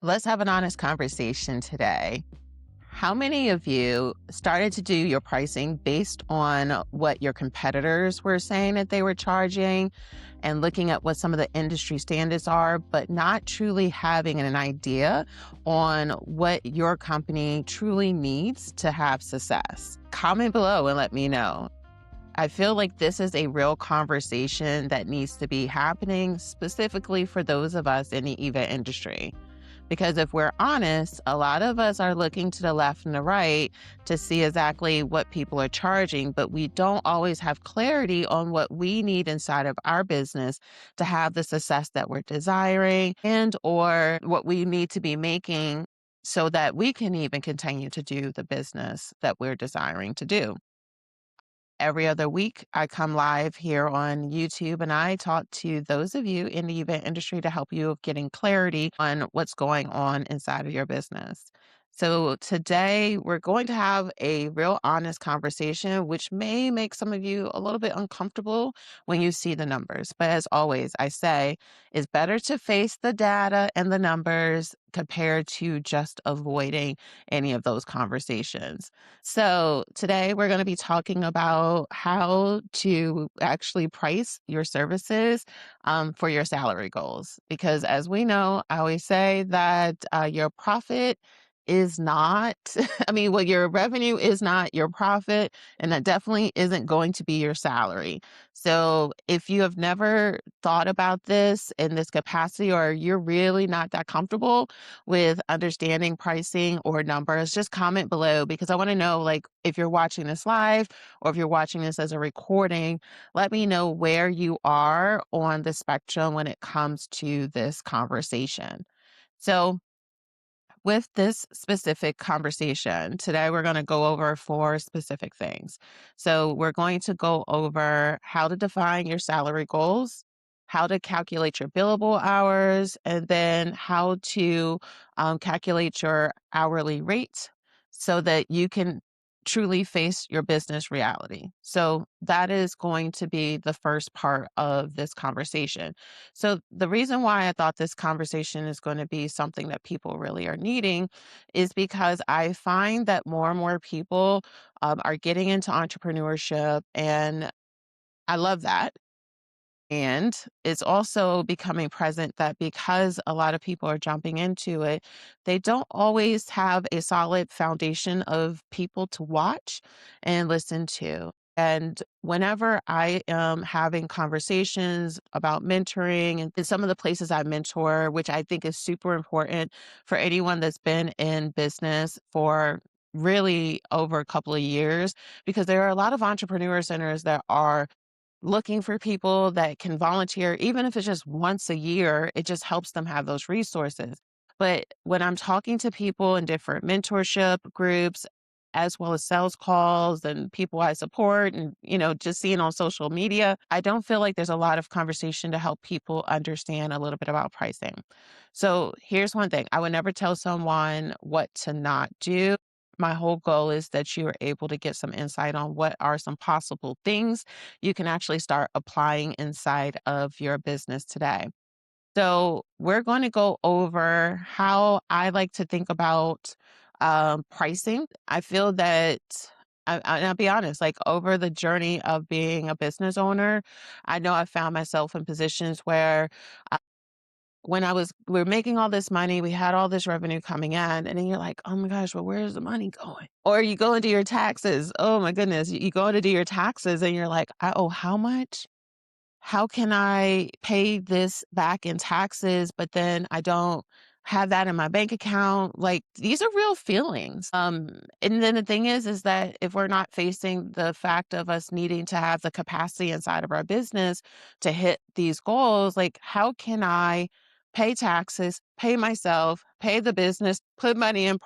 Let's have an honest conversation today. How many of you started to do your pricing based on what your competitors were saying that they were charging and looking at what some of the industry standards are, but not truly having an idea on what your company truly needs to have success? Comment below and let me know. I feel like this is a real conversation that needs to be happening specifically for those of us in the event industry. Because if we're honest, a lot of us are looking to the left and the right to see exactly what people are charging, but we don't always have clarity on what we need inside of our business to have the success that we're desiring and or what we need to be making so that we can even continue to do the business that we're desiring to do. Every other week, I come live here on YouTube and I talk to those of you in the event industry to help you of getting clarity on what's going on inside of your business. So today we're going to have a real honest conversation, which may make some of you a little bit uncomfortable when you see the numbers. But as always, I say it's better to face the data and the numbers compared to just avoiding any of those conversations. So today we're going to be talking about how to actually price your services for your salary goals. Because as we know, I always say that your profit is not, well, your revenue is not your profit, and that definitely isn't going to be your salary. So if you have never thought about this in this capacity, or you're really not that comfortable with understanding pricing or numbers, just comment below because I want to know, like, if you're watching this live or if you're watching this as a recording, let me know where you are on the spectrum when it comes to this conversation. So with this specific conversation, today we're going to go over four specific things. So, we're going to go over how to define your salary goals, how to calculate your billable hours, and then how to calculate your hourly rate so that you can truly face your business reality. So, that is going to be the first part of this conversation. So, the reason why I thought this conversation is going to be something that people really are needing is because I find that more and more people are getting into entrepreneurship, and I love that. And it's also becoming present that because a lot of people are jumping into it, they don't always have a solid foundation of people to watch and listen to. And whenever I am having conversations about mentoring and in some of the places I mentor, which I think is super important for anyone that's been in business for really over a couple of years, because there are a lot of entrepreneur centers that are looking for people that can volunteer, even if it's just once a year, it just helps them have those resources. But when I'm talking to people in different mentorship groups, as well as sales calls and people I support and, just seeing on social media, I don't feel like there's a lot of conversation to help people understand a little bit about pricing. So here's one thing. I would never tell someone what to not do. My whole goal is that you are able to get some insight on what are some possible things you can actually start applying inside of your business today. So, we're going to go over how I like to think about pricing. I feel that, and I'll be honest, like over the journey of being a business owner, I know I found myself in positions where when we're making all this money, we had all this revenue coming in, and then you're like, oh my gosh, well, where's the money going? Or you go into your taxes. Oh my goodness. You go to do your taxes and you're like, I owe how much? How can I pay this back in taxes, but then I don't have that in my bank account? Like these are real feelings. And then the thing is that if we're not facing the fact of us needing to have the capacity inside of our business to hit these goals, like how can I pay taxes, pay myself, pay the business, put money in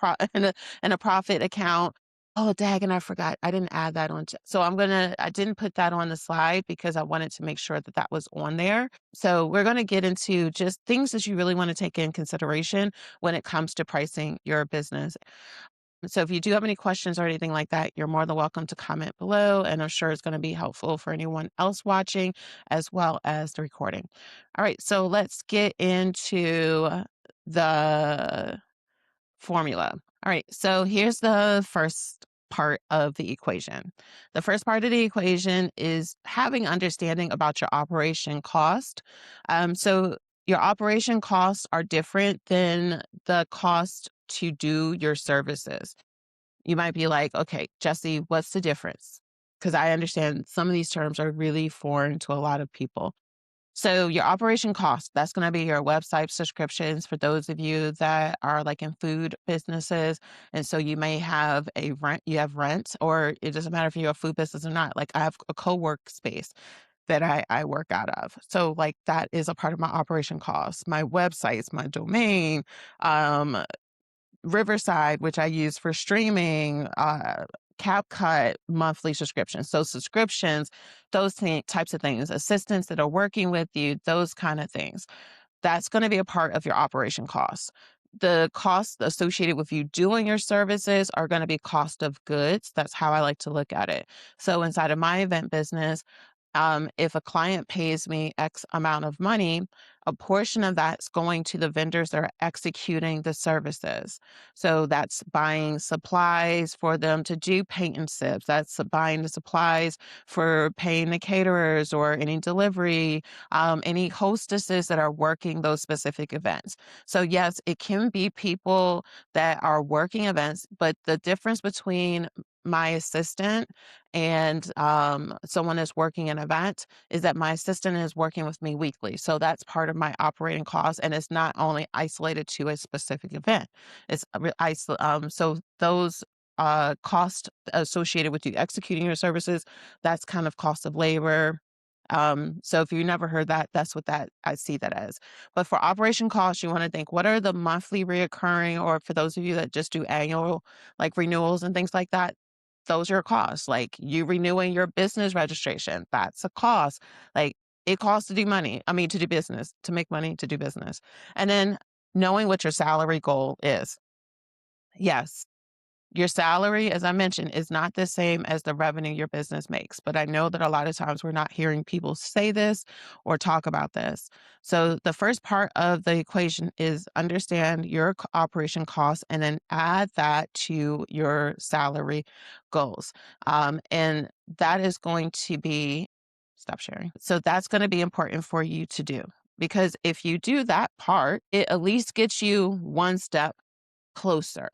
a profit account? Oh, dag, and I forgot. I didn't add that on. So I didn't put that on the slide because I wanted to make sure that that was on there. So we're going to get into just things that you really want to take in consideration when it comes to pricing your business. So if you do have any questions or anything like that, you're more than welcome to comment below. And I'm sure it's going to be helpful for anyone else watching as well as the recording. All right. So let's get into the formula. All right, so here's the first part of the equation. The first part of the equation is having understanding about your operation cost. So your operation costs are different than the cost to do your services. You might be like, okay, Jesse, what's the difference? Because I understand some of these terms are really foreign to a lot of people. So your operation cost, that's going to be your website subscriptions for those of you that are like in food businesses. And so you may have you have rent, or it doesn't matter if you're a food business or not. Like I have a co-work space that I work out of. So like that is a part of my operation cost. My websites, my domain, um, Riverside, which I use for streaming, CapCut monthly subscriptions. So subscriptions, those types of things, assistants that are working with you, those kind of things. That's going to be a part of your operation costs. The costs associated with you doing your services are going to be cost of goods. That's how I like to look at it. So inside of my event business, if a client pays me X amount of money, a portion of that's going to the vendors that are executing the services. So that's buying supplies for them to do paint and sips. That's buying the supplies for paying the caterers or any delivery, any hostesses that are working those specific events. So yes, it can be people that are working events, but the difference between my assistant and someone is working an event is that my assistant is working with me weekly. So that's part of my operating costs, and it's not only isolated to a specific event. So those costs associated with you executing your services, that's kind of cost of labor. So if you never heard that, that's what that I see that as. But for operation costs, you want to think, what are the monthly reoccurring, or for those of you that just do annual like renewals and things like that, those are costs. Like you renewing your business registration, that's a cost. Like it costs to do money. I mean, to do business, to make money, to do business. And then knowing what your salary goal is. Yes, your salary, as I mentioned, is not the same as the revenue your business makes. But I know that a lot of times we're not hearing people say this or talk about this. So the first part of the equation is understand your operation costs and then add that to your salary goals. And that is going to be, stop sharing. So that's going to be important for you to do. Because if you do that part, it at least gets you one step closer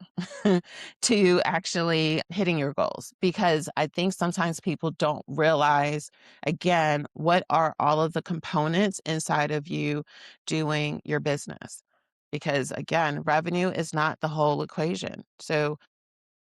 to actually hitting your goals, because I think sometimes people don't realize, again, what are all of the components inside of you doing your business. Because again, revenue is not the whole equation. So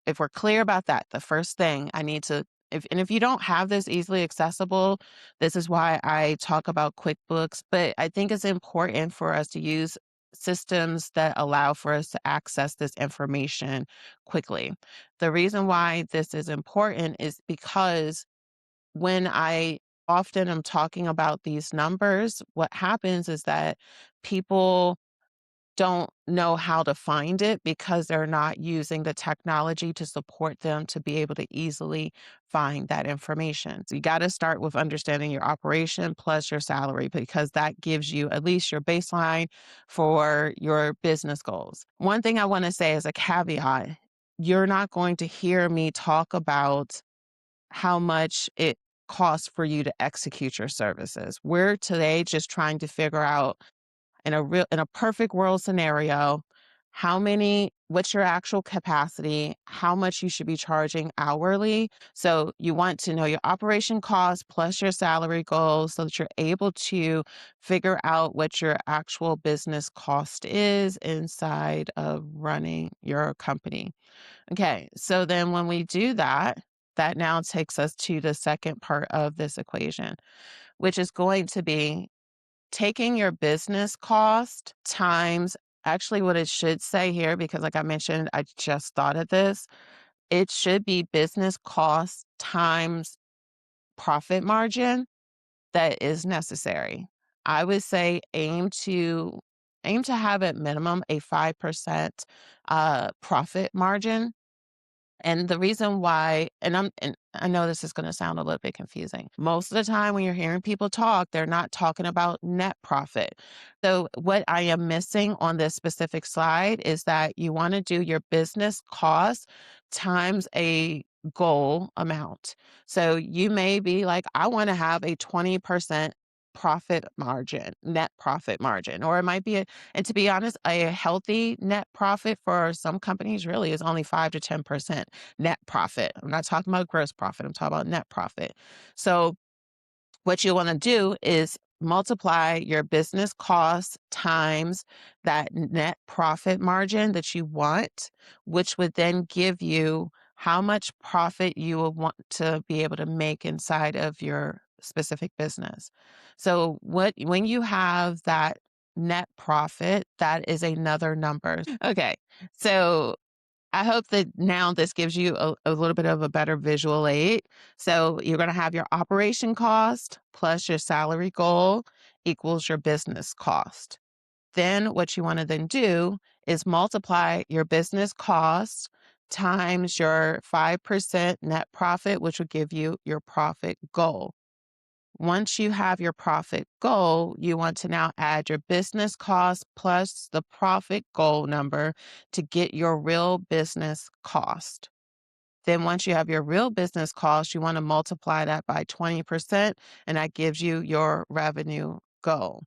if we're clear about that, the first thing I need to, if you don't have this easily accessible, this is why I talk about QuickBooks. But I think it's important for us to use systems that allow for us to access this information quickly. The reason why this is important is because when I often am talking about these numbers, what happens is that people don't know how to find it because they're not using the technology to support them to be able to easily find that information. So you got to start with understanding your operation plus your salary, because that gives you at least your baseline for your business goals. One thing I want to say as a caveat, you're not going to hear me talk about how much it costs for you to execute your services. We're today just trying to figure out, in a perfect world scenario, what's your actual capacity, how much you should be charging hourly. So you want to know your operation costs plus your salary goals so that you're able to figure out what your actual business cost is inside of running your company. Okay, so then when we do that, that now takes us to the second part of this equation, which is going to be taking your business cost times, actually what it should say here, because like I mentioned, I just thought of this. It should be business cost times profit margin that is necessary. I would say aim to have at minimum a 5% profit margin. And the reason why, and I know this is going to sound a little bit confusing. Most of the time when you're hearing people talk, they're not talking about net profit. So what I am missing on this specific slide is that you want to do your business cost times a goal amount. So you may be like, I want to have a 20% profit margin, net profit margin, or it might be and to be honest, a healthy net profit for some companies really is only 5 to 10% net profit. I'm not talking about gross profit, I'm talking about net profit. So what you want to do is multiply your business costs times that net profit margin that you want, which would then give you how much profit you will want to be able to make inside of your specific business. So when you have that net profit, that is another number. Okay. So I hope that now this gives you a little bit of a better visual aid. So you're going to have your operation cost plus your salary goal equals your business cost. Then what you want to then do is multiply your business cost times your 5% net profit, which will give you your profit goal. Once you have your profit goal, you want to now add your business cost plus the profit goal number to get your real business cost. Then once you have your real business cost, you want to multiply that by 20%, and that gives you your revenue goal.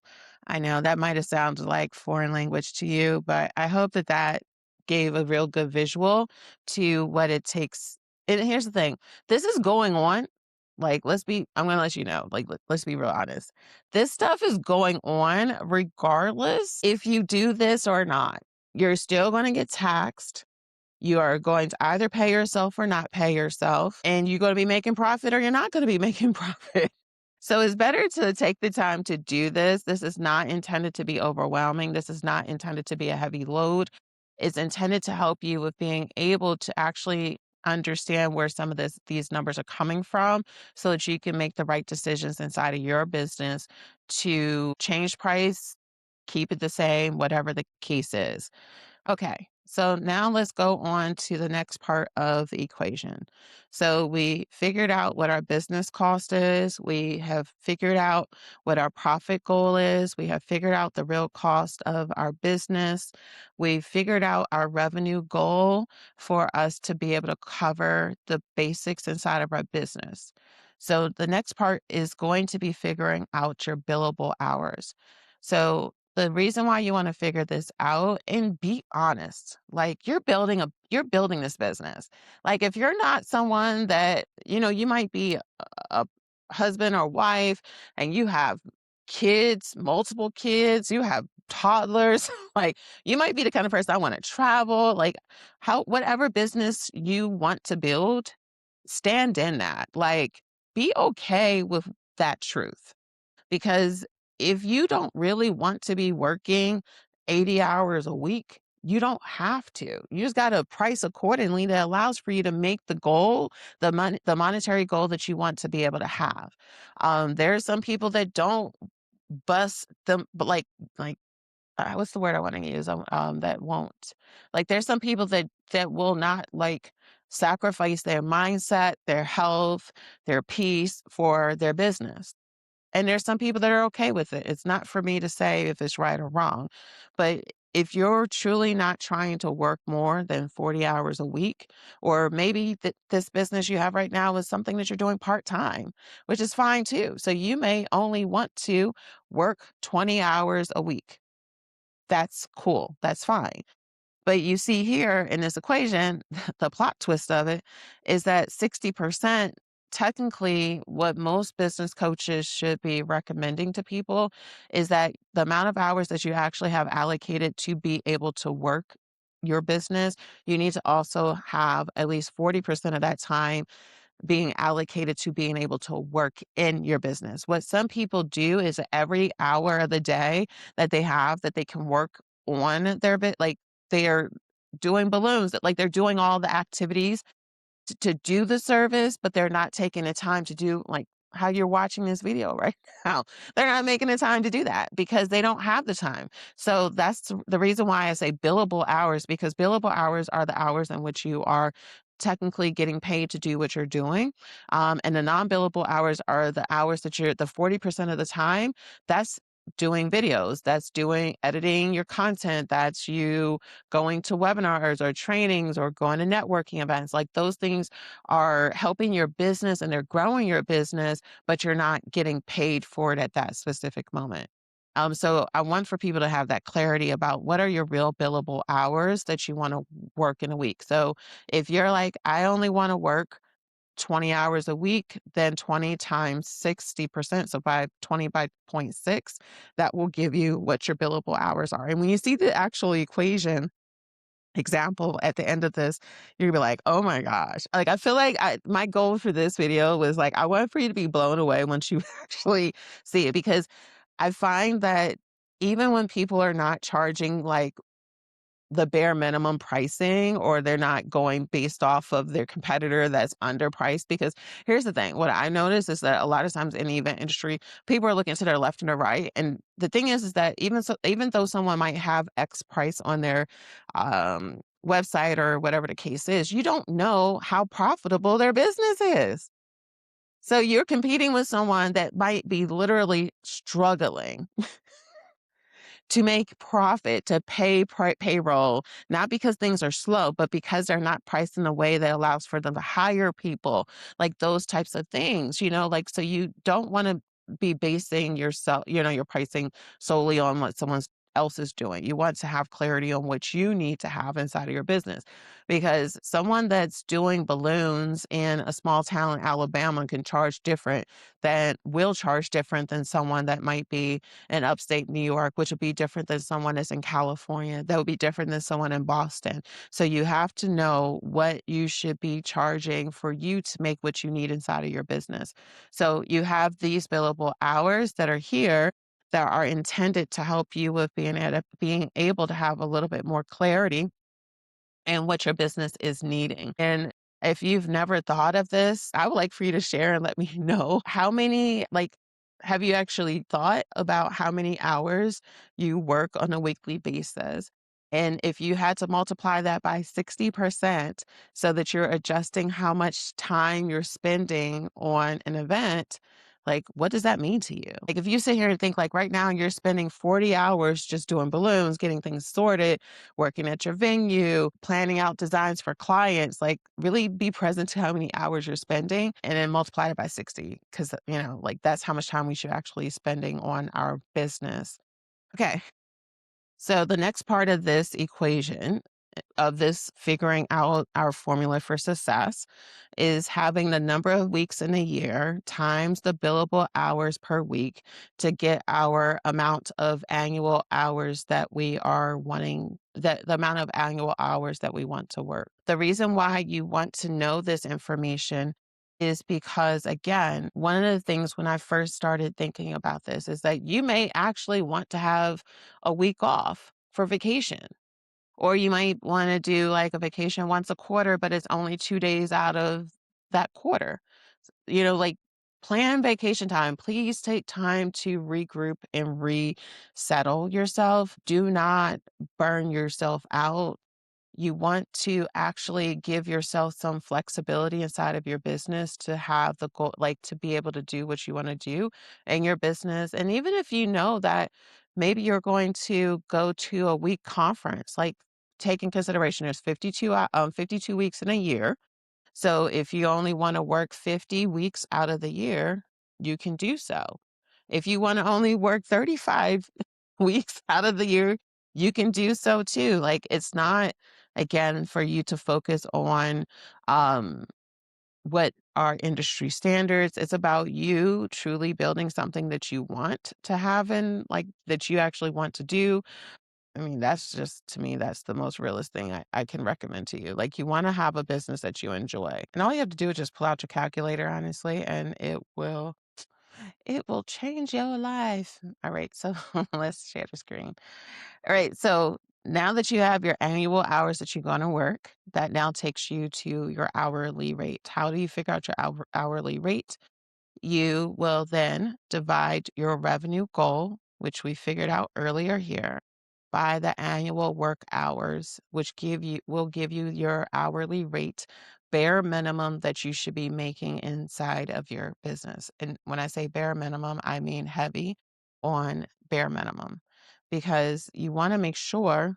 I know that might have sounded like foreign language to you, but I hope that that gave a real good visual to what it takes. And here's the thing, this is going on. Like, I'm going to let you know, like, let's be real honest. This stuff is going on regardless if you do this or not. You're still going to get taxed. You are going to either pay yourself or not pay yourself, and you're going to be making profit or you're not going to be making profit. So it's better to take the time to do this. This is not intended to be overwhelming. This is not intended to be a heavy load. It's intended to help you with being able to actually understand where some of these numbers are coming from so that you can make the right decisions inside of your business to change price, keep it the same, whatever the case is. Okay, so now let's go on to the next part of the equation. So we figured out what our business cost is. We have figured out what our profit goal is. We have figured out the real cost of our business. We figured out our revenue goal for us to be able to cover the basics inside of our business. So the next part is going to be figuring out your billable hours. So the reason why you want to figure this out and be honest, like you're building this business. Like if you're not someone that, you might be a husband or wife and you have kids, multiple kids, you have toddlers, like you might be the kind of person I want to travel, like whatever business you want to build, stand in that. Like be okay with that truth. Because if you don't really want to be working 80 hours a week, you don't have to. You just got to price accordingly that allows for you to make the goal, the monetary goal that you want to be able to have. There are some people that don't bust them, but like what's the word I want to use? That won't like. There's some people that will not like sacrifice their mindset, their health, their peace for their business. And there's some people that are okay with it. It's not for me to say if it's right or wrong. But if you're truly not trying to work more than 40 hours a week, or maybe this business you have right now is something that you're doing part-time, which is fine too. So you may only want to work 20 hours a week. That's cool. That's fine. But you see here in this equation, the plot twist of it is that 60%, technically, what most business coaches should be recommending to people is that the amount of hours that you actually have allocated to be able to work your business, you need to also have at least 40% of that time being allocated to being able to work in your business. What some people do is every hour of the day that they have that they can work on their bit, like they're doing balloons, like they're doing all the activities to do the service, but they're not taking the time to do like how you're watching this video right now. They're not making the time to do that because they don't have the time. So that's the reason why I say billable hours, because billable hours are the hours in which you are technically getting paid to do what you're doing. And the non-billable hours are the hours that you're the 40% of the time. That's doing videos, that's doing editing your content, that's you going to webinars or trainings or going to networking events. Like those things are helping your business and they're growing your business, but you're not getting paid for it at that specific moment. So I want for people to have that clarity about what are your real billable hours that you want to work in a week. So if you're like, I only want to work 20 hours a week, then 20 times 60%. So by 20 by point 0.6, that will give you what your billable hours are. And when you see the actual equation example at the end of this, you're gonna be like, oh my gosh. Like, I feel like my goal for this video was like, I want for you to be blown away once you actually see it, because I find that even when people are not charging like the bare minimum pricing, or they're not going based off of their competitor that's underpriced. Because here's the thing, what I notice is that a lot of times in the event industry, people are looking to their left and their right. And the thing is that even though someone might have X price on their website or whatever the case is, you don't know how profitable their business is. So you're competing with someone that might be literally struggling to make profit, to pay payroll, not because things are slow, but because they're not priced in a way that allows for them to hire people, like those types of things, like, so you don't want to be basing yourself, your pricing solely on what someone else is doing. You want to have clarity on what you need to have inside of your business, because someone that's doing balloons in a small town in Alabama can charge different will charge different than someone that might be in upstate New York, which would be different than someone that's in California. That would be different than someone in Boston. So you have to know what you should be charging for you to make what you need inside of your business. So you have these billable hours that are here that are intended to help you with being able to have a little bit more clarity and what your business is needing. And if you've never thought of this, I would like for you to share and let me know how many, like, have you actually thought about how many hours you work on a weekly basis? And if you had to multiply that by 60% so that you're adjusting how much time you're spending on an event, like, what does that mean to you? Like, if you sit here and think, like, right now you're spending 40 hours just doing balloons, getting things sorted, working at your venue, planning out designs for clients, like really be present to how many hours you're spending and then multiply it by 60. Cause like that's how much time we should actually spending on our business. Okay. So the next part of this equation, of this figuring out our formula for success, is having the number of weeks in a year times the billable hours per week to get our amount of annual hours that we are wanting, that the amount of annual hours that we want to work. The reason why you want to know this information is because, again, one of the things when I first started thinking about this is that you may actually want to have a week off for vacation, or you might want to do like a vacation once a quarter, but it's only 2 days out of that quarter. Like, plan vacation time. Please take time to regroup and resettle yourself. Do not burn yourself out. You want to actually give yourself some flexibility inside of your business to have the goal, like to be able to do what you want to do in your business. And even if you know that maybe you're going to go to a week conference, like take in consideration there's 52 weeks in a year. So if you only want to work 50 weeks out of the year, you can do so. If you want to only work 35 weeks out of the year, you can do so too. Like, it's not, again, for you to focus on um, what are industry standards. It's about you truly building something that you want to have and like that you actually want to do. I mean, that's just, to me, that's the most realist thing I can recommend to you. Like, you want to have a business that you enjoy. And all you have to do is just pull out your calculator, honestly, and it will change your life. All right, so let's share the screen. All right, so now that you have your annual hours that you're going to work, that now takes you to your hourly rate. How do you figure out your hourly rate? You will then divide your revenue goal, which we figured out earlier here, by the annual work hours, which will give you your hourly rate bare minimum that you should be making inside of your business. And when I say bare minimum, I mean heavy on bare minimum, because you want to make sure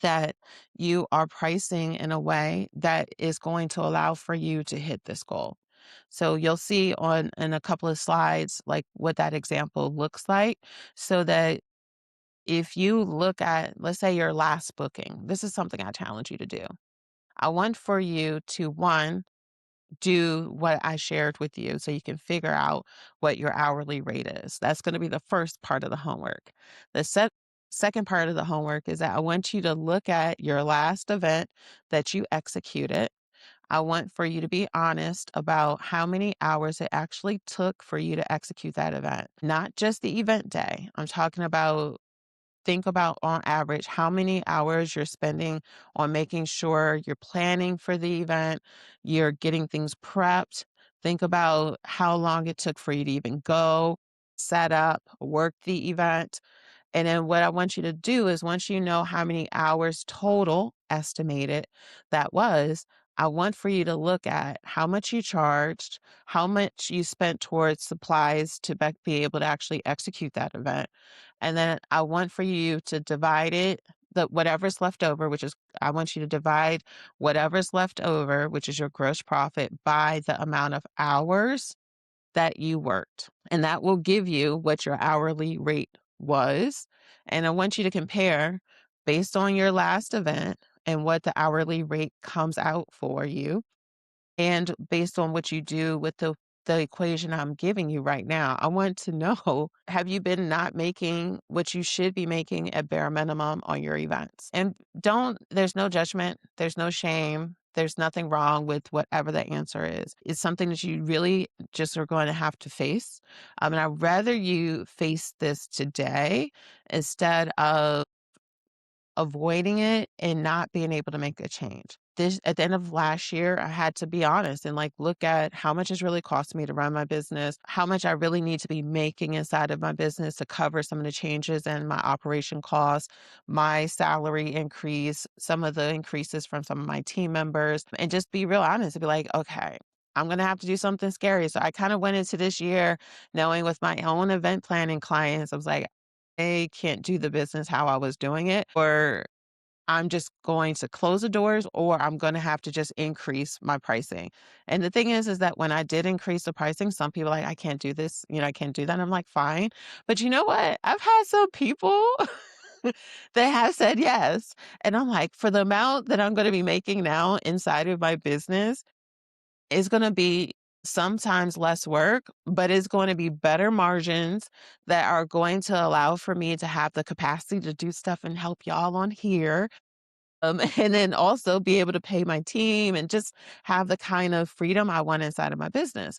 that you are pricing in a way that is going to allow for you to hit this goal. So you'll see on in a couple of slides like what that example looks like, so that if you look at, let's say, your last booking, this is something I challenge you to do. I want for you to, one, do what I shared with you so you can figure out what your hourly rate is. That's going to be the first part of the homework. The second part of the homework is that I want you to look at your last event that you executed. I want for you to be honest about how many hours it actually took for you to execute that event, not just the event day. I'm talking about, think about on average how many hours you're spending on making sure you're planning for the event, you're getting things prepped. Think about how long it took for you to even go, set up, work the event. And then what I want you to do is, once you know how many hours total estimated that was, I want for you to look at how much you charged, how much you spent towards supplies to be able to actually execute that event. And then I want for you to divide it, the whatever's left over, which is, I want you to divide whatever's left over, which is your gross profit, by the amount of hours that you worked. And that will give you what your hourly rate was. And I want you to compare based on your last event and what the hourly rate comes out for you. And based on what you do with the equation I'm giving you right now, I want to know, have you been not making what you should be making at bare minimum on your events? And don't, there's no judgment, there's no shame, there's nothing wrong with whatever the answer is. It's something that you really just are going to have to face. And I'd rather you face this today instead of avoiding it and not being able to make a change. This, at the end of last year, I had to be honest and like look at how much it's really costing me to run my business, how much I really need to be making inside of my business to cover some of the changes in my operation costs, my salary increase, some of the increases from some of my team members, and just be real honest and be like, okay, I'm going to have to do something scary. So I kind of went into this year knowing, with my own event planning clients, I was like, I can't do the business how I was doing it, or I'm just going to close the doors, or I'm going to have to just increase my pricing. And the thing is that when I did increase the pricing, some people are like, I can't do this, I can't do that. And I'm like, fine. But you know what? I've had some people that have said yes. And I'm like, for the amount that I'm going to be making now inside of my business, it's going to be sometimes less work, but it's going to be better margins that are going to allow for me to have the capacity to do stuff and help y'all on here. And then also be able to pay my team and just have the kind of freedom I want inside of my business.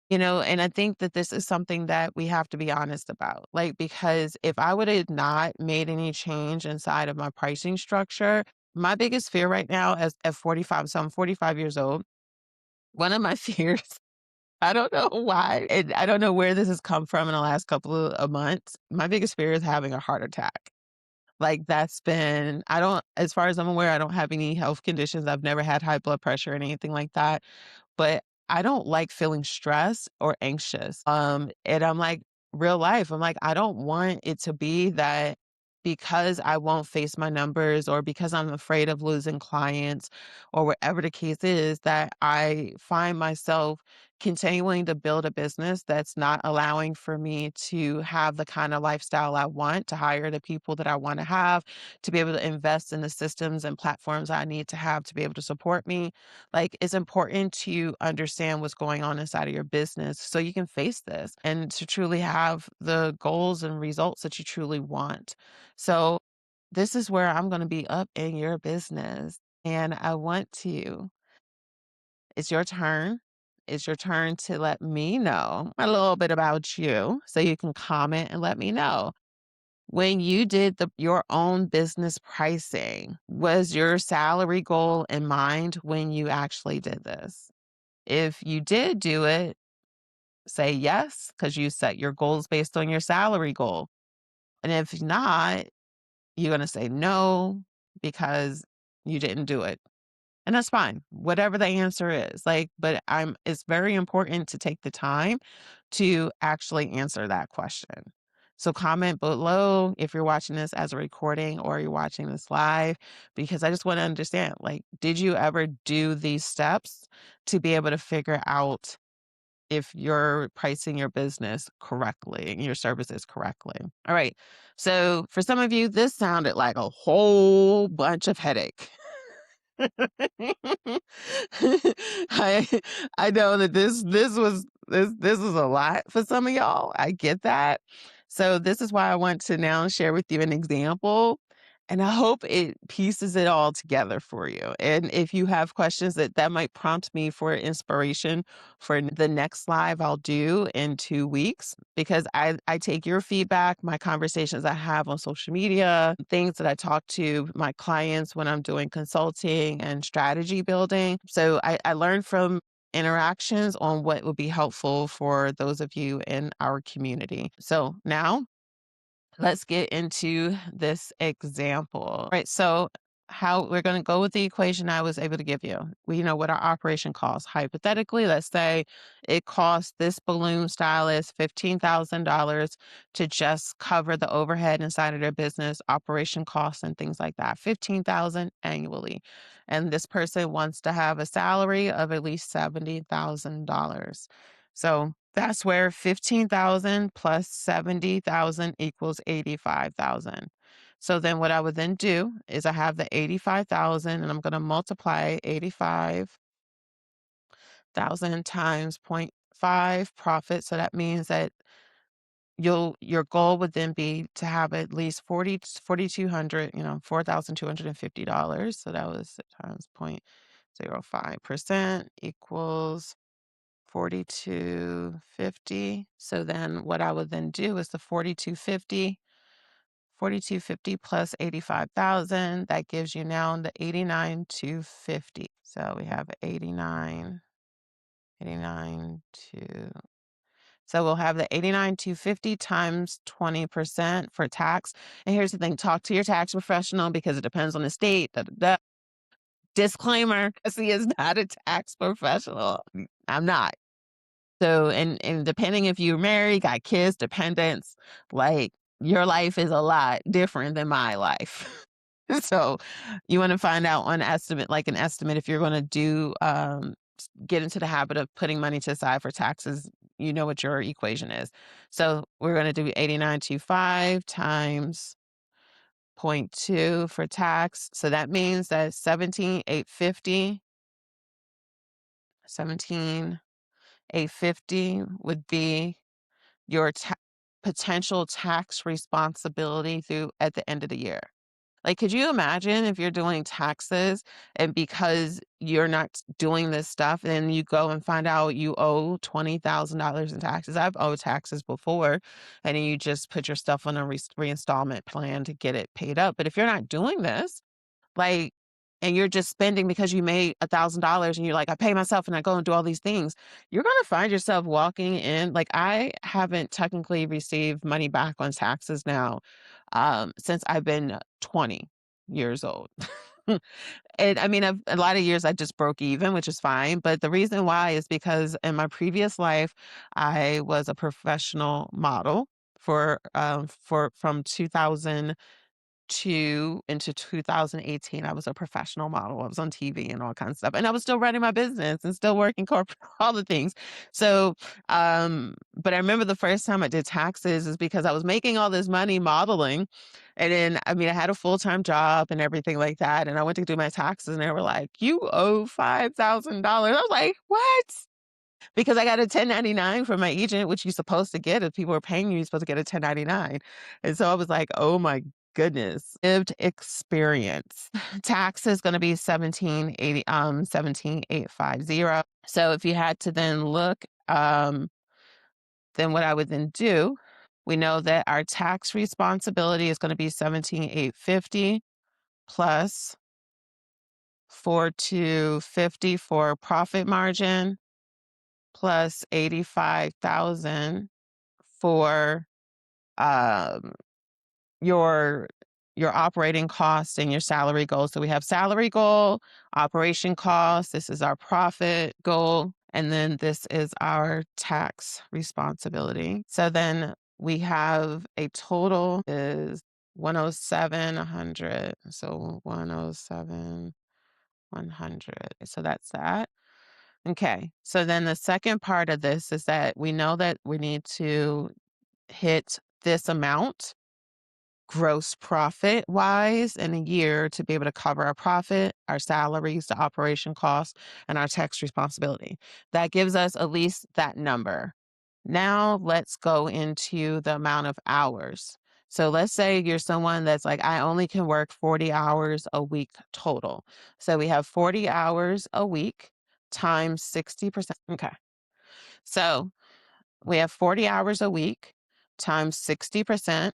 And I think that this is something that we have to be honest about. Like, because if I would have not made any change inside of my pricing structure, my biggest fear right now, as at 45, so I'm 45 years old, one of my fears, I don't know why, and I don't know where this has come from in the last couple of months. My biggest fear is having a heart attack. Like, that's been, I don't, as far as I'm aware, I don't have any health conditions. I've never had high blood pressure or anything like that. But I don't like feeling stressed or anxious. And I'm like, real life, I'm like, I don't want it to be that because I won't face my numbers, or because I'm afraid of losing clients, or whatever the case is, that I find myself continuing to build a business that's not allowing for me to have the kind of lifestyle I want, to hire the people that I want to have, to be able to invest in the systems and platforms I need to have to be able to support me. Like, it's important to understand what's going on inside of your business so you can face this and to truly have the goals and results that you truly want. So, this is where I'm going to be up in your business. And I want to, it's your turn. It's your turn to let me know a little bit about you, so you can comment and let me know. When you did your own business pricing, was your salary goal in mind when you actually did this? If you did do it, say yes, because you set your goals based on your salary goal. And if not, you're going to say no because you didn't do it. And that's fine, whatever the answer is. But it's very important to take the time to actually answer that question. So comment below if you're watching this as a recording or you're watching this live, because I just want to understand, did you ever do these steps to be able to figure out if you're pricing your business correctly and your services correctly? All right. So for some of you, this sounded like a whole bunch of headache. I I know that this was a lot for some of y'all. I get that. So this is why I want to now share with you an example, and I hope it pieces it all together for you. And if you have questions that might prompt me for inspiration for the next live I'll do in 2 weeks, because I take your feedback, my conversations I have on social media, things that I talk to my clients when I'm doing consulting and strategy building. So I learn from interactions on what would be helpful for those of you in our community. So now let's get into this example. All right, so how we're going to go with the equation I was able to give you. We know what our operation costs. Hypothetically, let's say it costs this balloon stylist $15,000 to just cover the overhead inside of their business, operation costs and things like that. $15,000 annually. And this person wants to have a salary of at least $70,000. So that's where 15,000 plus 70,000 equals 85,000. So then what I would then do is I have the 85,000 and I'm going to multiply 85,000 times 0.5 profit. So that means that your goal would then be to have at least 4,200, $4,250. So that was times 0.05% equals 4250. So then what I would then do is the 4250 plus 85,000, that gives you now the 89,250. So we have 89 to, so we'll have the 89,250 times 20% for tax. And here's the thing, talk to your tax professional because it depends on the state. Disclaimer, Cassie is not a tax professional. I'm not. So, and depending if you're married, got kids, dependents, your life is a lot different than my life. So you want to find out an estimate if you're going to get into the habit of putting money to the side for taxes, you know what your equation is. So we're going to do 8925 times 0.2 for tax. So that means that 17,850 would be your potential tax responsibility through at the end of the year. Could you imagine if you're doing taxes and because you're not doing this stuff, and you go and find out you owe $20,000 in taxes? I've owed taxes before, and then you just put your stuff on a reinstallment plan to get it paid up. But if you're not doing this, like, and you're just spending because you made $1,000 and you're like, I pay myself and I go and do all these things, you're going to find yourself walking in. I haven't technically received money back on taxes now since I've been 20 years old. And I mean, a lot of years I just broke even, which is fine. But the reason why is because in my previous life, I was a professional model from 2002 into 2018. I was a professional model. I was on TV and all kinds of stuff. And I was still running my business and still working corporate, all the things. So, but I remember the first time I did taxes is because I was making all this money modeling. And then, I mean, I had a full-time job and everything like that. And I went to do my taxes and they were like, you owe $5,000. I was like, what? Because I got a 1099 from my agent, which you're supposed to get. If people are paying you, you're supposed to get a 1099. And so I was like, oh my goodness. Lived experience. Tax is going to be 17,850. So if you had to then look, then what I would then do, we know that our tax responsibility is going to be 17,850 plus 4,250 for profit margin plus 85,000 for um your your operating costs and your salary goal. So we have salary goal, operation costs, this is our profit goal, and then this is our tax responsibility. So then we have a total is 107, 100. So 107, 100. So that's that. Okay. So then the second part of this is that we know that we need to hit this amount gross profit wise in a year to be able to cover our profit, our salaries, the operation costs, and our tax responsibility. That gives us at least that number. Now let's go into the amount of hours. So let's say you're someone that's like, I only can work 40 hours a week total. So we have 40 hours a week times 60%. Okay. So we have 40 hours a week times 60%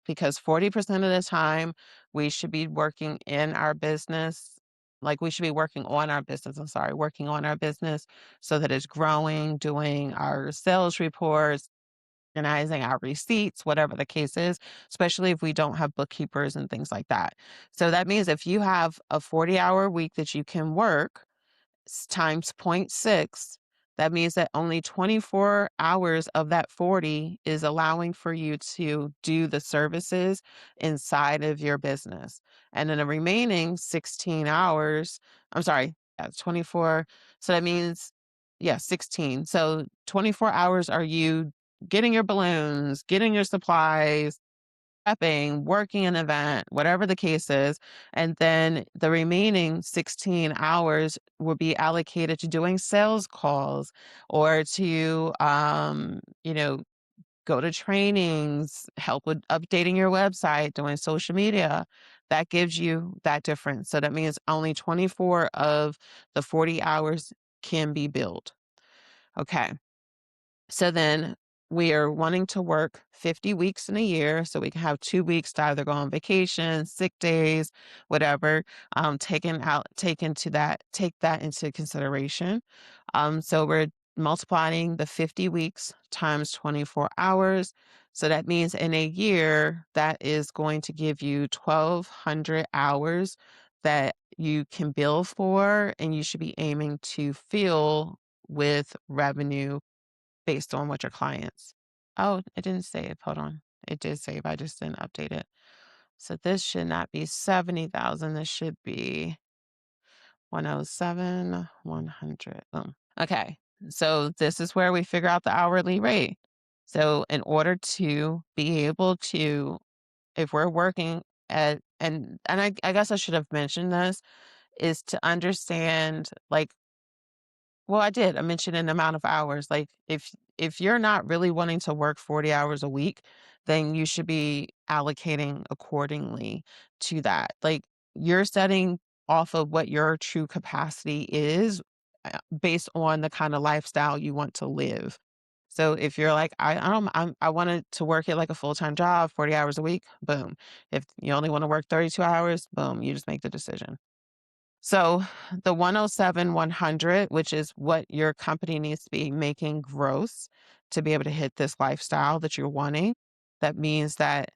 because 40% of the time we should be working in our business. Like we should be working on our business. I'm sorry, working on our business so that it's growing, doing our sales reports, organizing our receipts, whatever the case is, especially if we don't have bookkeepers and things like that. So that means if you have a 40-hour week that you can work, times zero point 0.6, that means that only 24 hours of that 40 is allowing for you to do the services inside of your business. And then the remaining 16 hours, I'm sorry, that's 24. So that means, yeah, 16. So 24 hours are you getting your balloons, getting your supplies, prepping, working an event, whatever the case is. And then the remaining 16 hours will be allocated to doing sales calls or to, go to trainings, help with updating your website, doing social media. That gives you that difference. So that means only 24 of the 40 hours can be billed. Okay. So then we are wanting to work 50 weeks in a year so we can have 2 weeks to either go on vacation, sick days, whatever, take that into consideration. So we're multiplying the 50 weeks times 24 hours. So that means in a year, that is going to give you 1,200 hours that you can bill for, and you should be aiming to fill with revenue based on what your clients. Oh, it didn't save. Hold on. It did save. I just didn't update it. So this should not be 70,000. This should be 107, 100. Boom. Okay. So this is where we figure out the hourly rate. So in order to be able to, if we're working I guess I should have mentioned this, is to understand like, well, I did. I mentioned an amount of hours. Like if you're not really wanting to work 40 hours a week, then you should be allocating accordingly to that. Like you're setting off of what your true capacity is based on the kind of lifestyle you want to live. So if you're like, I wanted to work it like a full-time job, 40 hours a week, boom. If you only want to work 32 hours, boom, you just make the decision. So the 107, 100, which is what your company needs to be making gross to be able to hit this lifestyle that you're wanting. That means that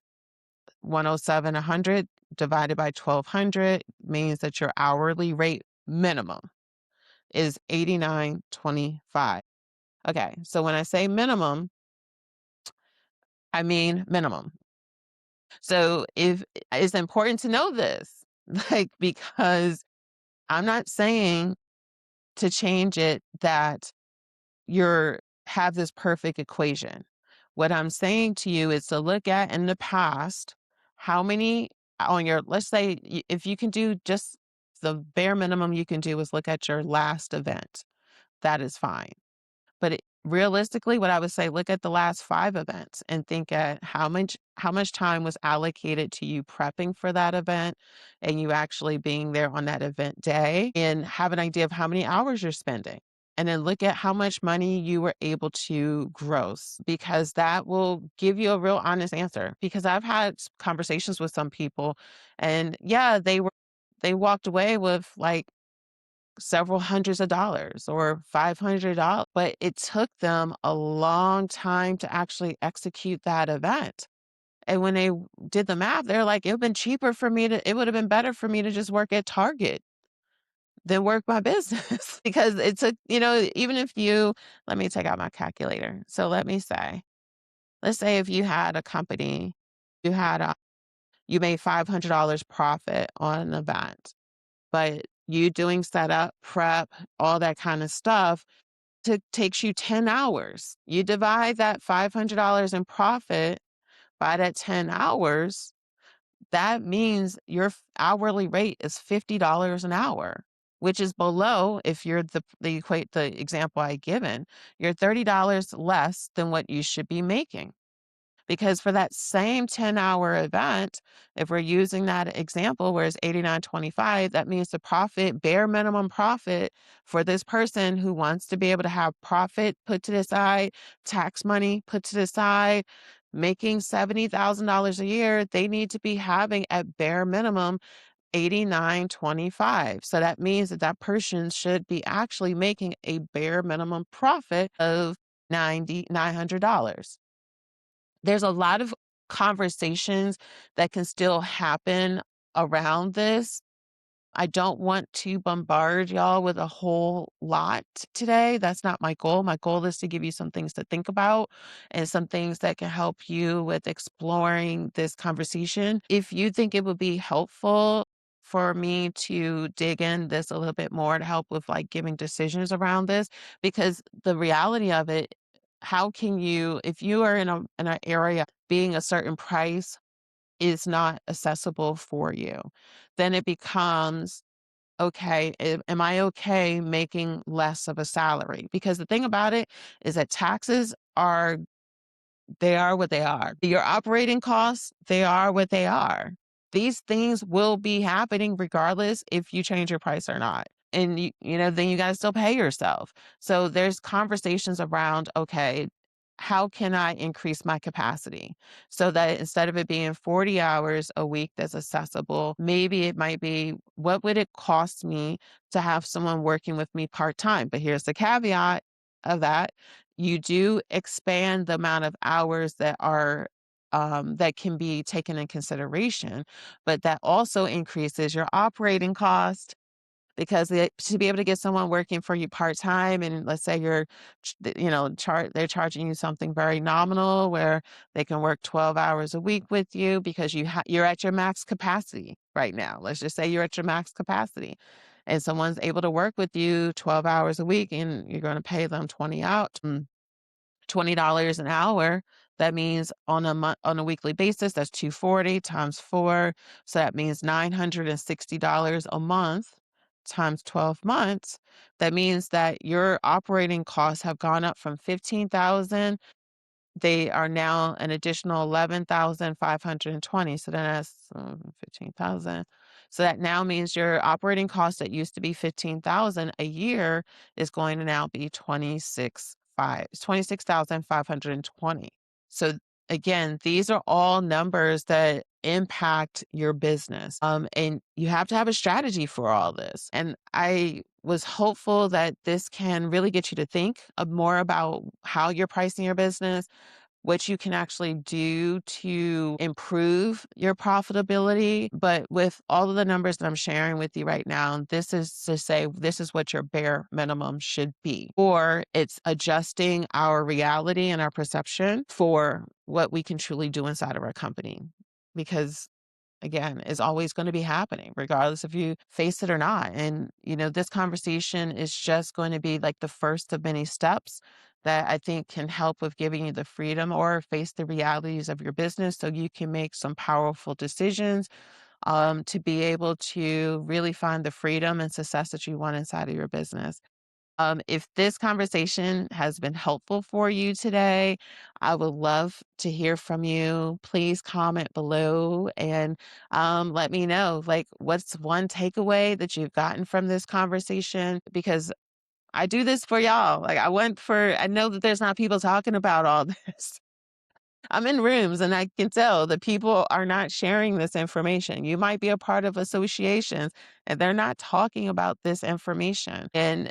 107, 100 divided by 1,200 means that your hourly rate minimum is 89.25. Okay, so when I say minimum, I mean minimum. So if it's important to know this, like because I'm not saying to change it that you're have this perfect equation. What I'm saying to you is to look at in the past how many on your, let's say if you can do just the bare minimum you can do is look at your last event. That is fine. But realistically, what I would say, look at the last 5 events and think at how much time was allocated to you prepping for that event and you actually being there on that event day and have an idea of how many hours you're spending. And then look at how much money you were able to gross because that will give you a real honest answer. Because I've had conversations with some people and yeah, they walked away with like several hundreds of dollars or $500, but it took them a long time to actually execute that event. And when they did the math, they're like, it would have been better for me to just work at Target than work my business because it took, even if let me take out my calculator. So let's say if you had a company, you had you made $500 profit on an event, but you doing setup, prep, all that kind of stuff takes you 10 hours. You divide that $500 in profit by that 10 hours, that means your hourly rate is $50 an hour, which is below, if you're the example I given, you're $30 less than what you should be making. Because for that same 10-hour event, if we're using that example where it's 89.25, that means the profit, bare minimum profit for this person who wants to be able to have profit put to the side, tax money put to the side, making $70,000 a year, they need to be having at bare minimum 89.25. So that means that that person should be actually making a bare minimum profit of $900. There's a lot of conversations that can still happen around this. I don't want to bombard y'all with a whole lot today. That's not my goal. My goal is to give you some things to think about and some things that can help you with exploring this conversation. If you think it would be helpful for me to dig in this a little bit more to help with like giving decisions around this, because the reality of it, how can you, if you are in an area being a certain price is not accessible for you, then it becomes, okay, am I okay making less of a salary? Because the thing about it is that taxes are, they are what they are. Your operating costs, they are what they are. These things will be happening regardless if you change your price or not. And then you got to still pay yourself. So there's conversations around, okay, how can I increase my capacity so that instead of it being 40 hours a week that's accessible, maybe it might be, what would it cost me to have someone working with me part-time? But here's the caveat of that. You do expand the amount of hours that can be taken in consideration, but that also increases your operating cost because to be able to get someone working for you part-time, and let's say they're charging you something very nominal where they can work 12 hours a week with you because you're at your max capacity right now. Let's just say you're at your max capacity and someone's able to work with you 12 hours a week and you're going to pay them $20 an hour. That means on a weekly basis, that's 240 times 4. So that means $960 a month times 12 months. That means that your operating costs have gone up from 15,000. They are now an additional 11,520. So then that's 15,000. So that now means your operating cost that used to be 15,000 a year is going to now be 26,520. So again, these are all numbers that impact your business. And you have to have a strategy for all this. And I was hopeful that this can really get you to think more about how you're pricing your business, what you can actually do to improve your profitability. But with all of the numbers that I'm sharing with you right now, this is to say this is what your bare minimum should be. Or it's adjusting our reality and our perception for what we can truly do inside of our company. Because again, is always going to be happening, regardless if you face it or not. And, this conversation is just going to be like the first of many steps that I think can help with giving you the freedom or face the realities of your business so you can make some powerful decisions to be able to really find the freedom and success that you want inside of your business. If this conversation has been helpful for you today, I would love to hear from you. Please comment below and let me know, like, what's one takeaway that you've gotten from this conversation? Because I do this for y'all. Like, I know that there's not people talking about all this. I'm in rooms and I can tell that people are not sharing this information. You might be a part of associations and they're not talking about this information. And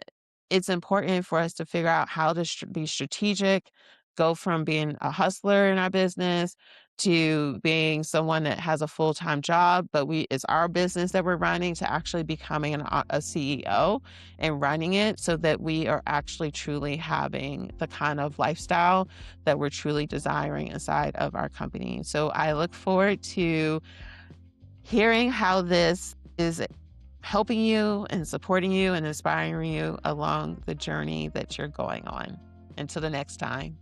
it's important for us to figure out how to be strategic, go from being a hustler in our business to being someone that has a full-time job, but it's our business that we're running, to actually becoming a CEO and running it so that we are actually truly having the kind of lifestyle that we're truly desiring inside of our company. So I look forward to hearing how this is helping you and supporting you and inspiring you along the journey that you're going on. Until the next time.